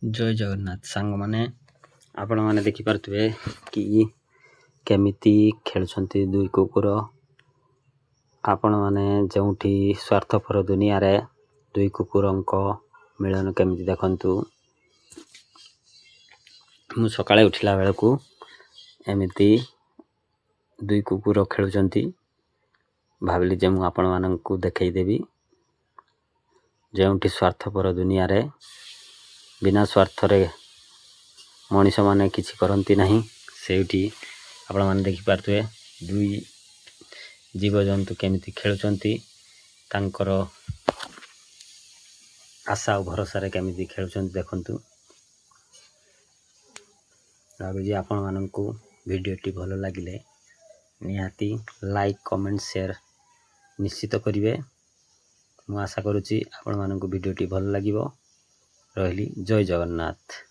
जय जगन्नाथ सांग माने आपण माने देखि पारथुए कि केमिति खेलुछंती दुई कुकुर। आपण माने जोंठी स्वार्थपर दुनिया रे दुई कुकुरंको मिलन केमिति देखंतु। मु सकाळे उठिला बेलकू एमिति दुई कुकुर खेलुछंती भाबिली जे मु आपण माननकु देखै देबी। जोंठी स्वार्थपर दुनिया रे बिना स्वार्थ रे मनीष माने किछि करंती नहीं सेउठी आपण माने देखि पारथुए दुई जीव जंतु केमिति खेलुछंती तांकर आशा और भरोसा रे केमिति खेलुछंती देखंतु। भाबुजी आपण माननकु वीडियोटी भलो लागिले निहाती लाइक कमेंट शेयर निश्चित करिवे। मु आशा करूची आपण माननकु वीडियोटी भलो लागिवो। रहिली जय जगन्नाथ।